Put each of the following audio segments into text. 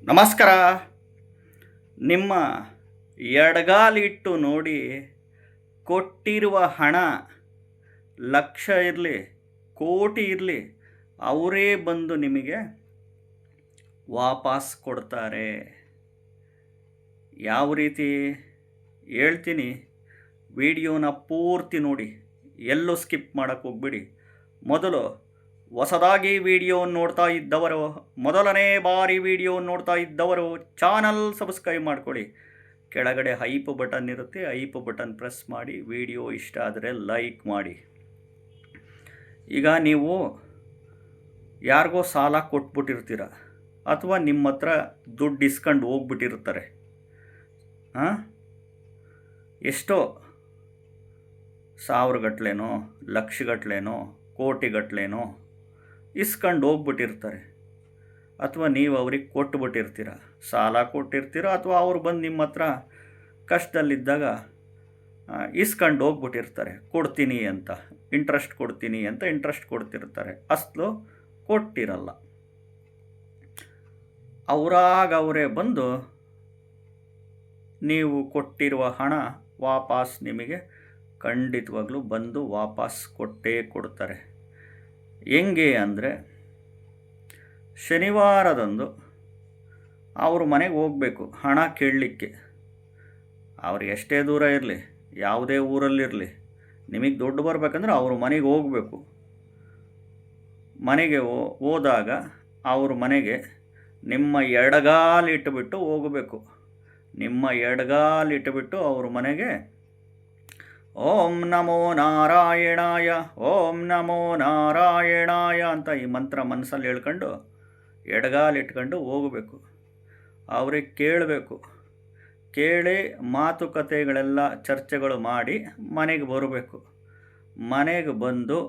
ನಮಸ್ಕಾರ. ನಿಮ್ಮ ಎಡಗಾಲಿಟ್ಟು ನೋಡಿ ಕೊಟ್ಟಿರುವ ಹಣ ಲಕ್ಷ ಇರಲಿ, ಕೋಟಿ ಇರಲಿ, ಅವರೇ ಬಂದು ನಿಮಗೆ ವಾಪಸ್ ಕೊಡ್ತಾರೆ. ಯಾವ ರೀತಿ ಹೇಳ್ತೀನಿ, ವಿಡಿಯೋನ ಪೂರ್ತಿ ನೋಡಿ, ಎಲ್ಲೂ ಸ್ಕಿಪ್ ಮಾಡೋಕ್ಕೆ ಹೋಗ್ಬಿಡಿ. ಮೊದಲು ಹೊಸದಾಗಿ ವಿಡಿಯೋವನ್ನು ನೋಡ್ತಾ ಇದ್ದವರು, ಮೊದಲನೇ ಬಾರಿ ವಿಡಿಯೋವನ್ನು ನೋಡ್ತಾ ಇದ್ದವರು ಚಾನಲ್ ಸಬ್ಸ್ಕ್ರೈಬ್ ಮಾಡ್ಕೊಳ್ಳಿ. ಕೆಳಗಡೆ ಹೈಪ್ ಬಟನ್ ಇರುತ್ತೆ, ಹೈಪ್ ಬಟನ್ ಪ್ರೆಸ್ ಮಾಡಿ. ವಿಡಿಯೋ ಇಷ್ಟ ಆದರೆ ಲೈಕ್ ಮಾಡಿ. ಈಗ ನೀವು ಯಾರಿಗೋ ಸಾಲ ಕೊಟ್ಬಿಟ್ಟಿರ್ತೀರ, ಅಥವಾ ನಿಮ್ಮ ಹತ್ರ ದುಡ್ಡು ಇಸ್ಕೊಂಡು ಹೋಗ್ಬಿಟ್ಟಿರ್ತಾರೆ. ಎಷ್ಟೋ ಸಾವಿರಗಟ್ಲೆನೋ, ಲಕ್ಷಗಟ್ಲೆನೋ, ಕೋಟಿಗಟ್ಲೆನೋ ಇಸ್ಕೊಂಡು ಹೋಗ್ಬಿಟ್ಟಿರ್ತಾರೆ. ಅಥವಾ ನೀವು ಅವ್ರಿಗೆ ಕೊಟ್ಟುಬಿಟ್ಟಿರ್ತೀರ, ಸಾಲ ಕೊಟ್ಟಿರ್ತೀರ, ಅಥವಾ ಅವ್ರು ಬಂದು ನಿಮ್ಮ ಹತ್ರ ಕಷ್ಟದಲ್ಲಿದ್ದಾಗ ಇಸ್ಕೊಂಡು ಹೋಗ್ಬಿಟ್ಟಿರ್ತಾರೆ. ಕೊಡ್ತೀನಿ ಅಂತ, ಇಂಟ್ರೆಸ್ಟ್ ಕೊಡ್ತೀನಿ ಅಂತ ಇಂಟ್ರೆಸ್ಟ್ ಕೊಡ್ತಿರ್ತಾರೆ, ಅಸಲು ಕೊಟ್ಟಿರಲ್ಲ. ಅವರೇ ಬಂದು ನೀವು ಕೊಟ್ಟಿರುವ ಹಣ ವಾಪಸ್ ನಿಮಗೆ ಖಂಡಿತವಾಗ್ಲೂ ಬಂದು ವಾಪಸ್ ಕೊಟ್ಟೇ ಕೊಡ್ತಾರೆ. ಹೆಂಗೆ ಅಂದರೆ, ಶನಿವಾರದಂದು ಅವ್ರ ಮನೆಗೆ ಹೋಗಬೇಕು ಹಣ ಕೇಳಲಿಕ್ಕೆ. ಅವ್ರು ಎಷ್ಟೇ ದೂರ ಇರಲಿ, ಯಾವುದೇ ಊರಲ್ಲಿರಲಿ, ನಿಮಗೆ ದುಡ್ಡು ಬರಬೇಕಂದ್ರೆ ಅವ್ರ ಮನೆಗೆ ಹೋಗಬೇಕು. ಮನೆಗೆ ಹೋದಾಗ ಅವ್ರ ಮನೆಗೆ ನಿಮ್ಮ ಎಡಗಾಲಿಟ್ಟುಬಿಟ್ಟು ಹೋಗಬೇಕು. ನಿಮ್ಮ ಎಡಗಾಲಿಟ್ಟುಬಿಟ್ಟು ಅವ್ರ ಮನೆಗೆ ಓಂ ನಮೋ ನಾರಾಯಣಾಯ, ಓಂ ನಮೋ ನಾರಾಯಣಾಯ ಅಂತ ಈ ಮಂತ್ರ ಮನಸ್ಸಲ್ಲಿ ಹೇಳ್ಕೊಂಡು ಎಡಗಾಲಿಟ್ಕೊಂಡು ಹೋಗಬೇಕು. ಅವ್ರಿಗೆ ಕೇಳಬೇಕು. ಕೇಳಿ ಮಾತುಕತೆಗಳೆಲ್ಲ ಚರ್ಚೆಗಳು ಮಾಡಿ ಮನೆಗೆ ಬರಬೇಕು. ಮನೆಗೆ ಬಂದು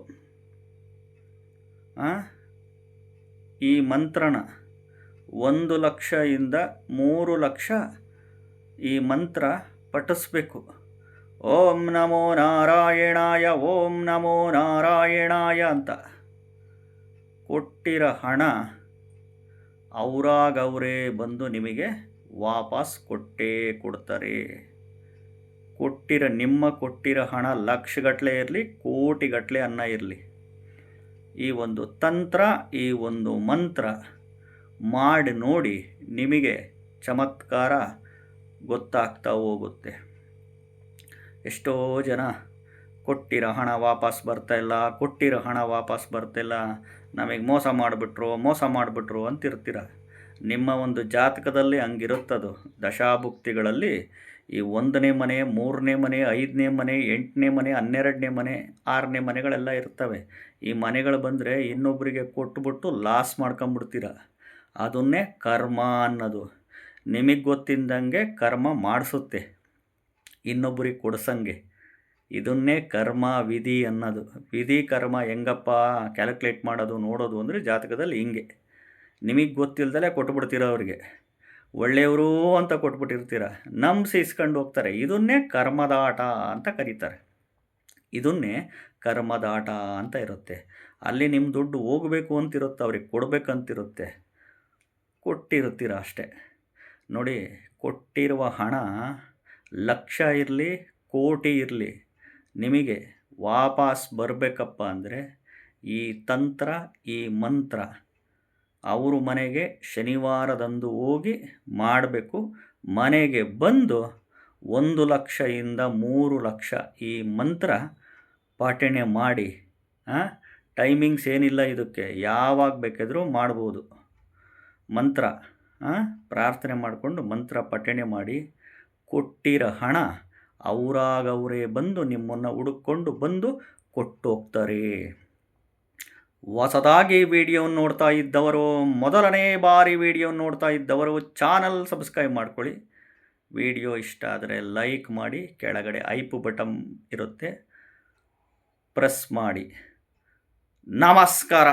ಈ ಮಂತ್ರನ 1,00,000 ಇಂದ 3,00,000 ಈ ಮಂತ್ರ ಪಠಿಸ್ಬೇಕು. ಓಂ ನಮೋ ನಾರಾಯಣಾಯ, ಓಂ ನಮೋ ನಾರಾಯಣಾಯ ಅಂತ. ಕೊಟ್ಟಿರೋ ಹಣ ಅವರೇ ಬಂದು ನಿಮಗೆ ವಾಪಸ್ ಕೊಟ್ಟೇ ಕೊಡ್ತಾರೆ. ನಿಮ್ಮ ಕೊಟ್ಟಿರೋ ಹಣ ಲಕ್ಷಗಟ್ಟಲೆ ಇರಲಿ, ಕೋಟಿಗಟ್ಟಲೆ ಅನ್ನ ಇರಲಿ, ಈ ಒಂದು ತಂತ್ರ, ಈ ಒಂದು ಮಂತ್ರ ಮಾಡಿ ನೋಡಿ, ನಿಮಗೆ ಚಮತ್ಕಾರ ಗೊತ್ತಾಗ್ತಾ ಹೋಗುತ್ತೆ. ಎಷ್ಟೋ ಜನ ಕೊಟ್ಟಿರೋ ಹಣ ವಾಪಸ್ ಬರ್ತಾಯಿಲ್ಲ, ಕೊಟ್ಟಿರೋ ಹಣ ವಾಪಸ್ ಬರ್ತಾಯಿಲ್ಲ, ನಮಗೆ ಮೋಸ ಮಾಡಿಬಿಟ್ರು ಅಂತಿರ್ತೀರ. ನಿಮ್ಮ ಒಂದು ಜಾತಕದಲ್ಲಿ ಹಂಗಿರುತ್ತದು. ದಶಾಭುಕ್ತಿಗಳಲ್ಲಿ ಈ 1ನೇ ಮನೆ, 3ನೇ ಮನೆ, 5ನೇ ಮನೆ, 8ನೇ ಮನೆ, 12ನೇ ಮನೆ, 6ನೇ ಮನೆಗಳೆಲ್ಲ ಇರ್ತವೆ. ಈ ಮನೆಗಳು ಬಂದರೆ ಇನ್ನೊಬ್ಬರಿಗೆ ಕೊಟ್ಬಿಟ್ಟು ಲಾಸ್ ಮಾಡ್ಕೊಂಬಿಡ್ತೀರ. ಅದನ್ನೇ ಕರ್ಮ ಅನ್ನೋದು. ನಿಮಗೆ ಗೊತ್ತಿದ್ದಂಗೆ ಕರ್ಮ ಮಾಡಿಸುತ್ತೆ ಇನ್ನೊಬ್ಬರಿಗೆ ಕೊಡ್ಸಂಗೆ. ಇದನ್ನೇ ಕರ್ಮ ವಿಧಿ ಅನ್ನೋದು. ವಿಧಿ ಕರ್ಮ ಹೆಂಗಪ್ಪ ಕ್ಯಾಲ್ಕುಲೇಟ್ ಮಾಡೋದು, ನೋಡೋದು ಅಂದರೆ ಜಾತಕದಲ್ಲಿ ಹಿಂಗೆ. ನಿಮಗೆ ಗೊತ್ತಿಲ್ದಲೇ ಕೊಟ್ಬಿಡ್ತೀರ ಅವ್ರಿಗೆ. ಒಳ್ಳೆಯವರು ಅಂತ ಕೊಟ್ಬಿಟ್ಟಿರ್ತೀರ, ನಂಬಿಸಿ ಇಸ್ಕೊಂಡು ಹೋಗ್ತಾರೆ. ಇದನ್ನೇ ಕರ್ಮದಾಟ ಅಂತ ಕರೀತಾರೆ. ಇದನ್ನೇ ಕರ್ಮದಾಟ ಅಂತ ಇರುತ್ತೆ. ಅಲ್ಲಿ ನಿಮ್ಮ ದುಡ್ಡು ಹೋಗಬೇಕು ಅಂತಿರುತ್ತೆ, ಅವ್ರಿಗೆ ಕೊಡಬೇಕಂತಿರುತ್ತೆ, ಕೊಟ್ಟಿರ್ತೀರ ಅಷ್ಟೇ. ನೋಡಿ, ಕೊಟ್ಟಿರುವ ಹಣ ಲಕ್ಷ ಇರಲಿ, ಕೋಟಿ ಇರಲಿ, ನಿಮಗೆ ವಾಪಸ್ ಬರಬೇಕಪ್ಪ ಅಂದರೆ ಈ ತಂತ್ರ, ಈ ಮಂತ್ರ ಅವರು ಮನೆಗೆ ಶನಿವಾರದಂದು ಹೋಗಿ ಮಾಡಬೇಕು. ಮನೆಗೆ ಬಂದು 1,00,000 ಇಂದ 3,00,000 ಈ ಮಂತ್ರ ಪಾಠಣೆ ಮಾಡಿ. ಟೈಮಿಂಗ್ಸ್ ಏನಿಲ್ಲ ಇದಕ್ಕೆ, ಯಾವಾಗ ಬೇಕಾದರೂ ಮಾಡ್ಬೋದು. ಮಂತ್ರ ಪ್ರಾರ್ಥನೆ ಮಾಡಿಕೊಂಡು ಮಂತ್ರ ಪಠಣೆ ಮಾಡಿ, ಕೊಟ್ಟಿರೋ ಹಣ ಅವರೇ ಬಂದು ನಿಮ್ಮನ್ನು ಹುಡುಕೊಂಡು ಬಂದು ಕೊಟ್ಟೋಗ್ತಾರೆ. ಹೊಸದಾಗಿ ವಿಡಿಯೋವನ್ನು ನೋಡ್ತಾ ಇದ್ದವರು, ಮೊದಲನೇ ಬಾರಿ ವಿಡಿಯೋವನ್ನು ನೋಡ್ತಾ ಇದ್ದವರು ಚಾನಲ್ ಸಬ್ಸ್ಕ್ರೈಬ್ ಮಾಡ್ಕೊಳ್ಳಿ. ವಿಡಿಯೋ ಇಷ್ಟ ಆದರೆ ಲೈಕ್ ಮಾಡಿ. ಕೆಳಗಡೆ ಐಪ್ ಬಟನ್ ಇರುತ್ತೆ, ಪ್ರೆಸ್ ಮಾಡಿ. ನಮಸ್ಕಾರ.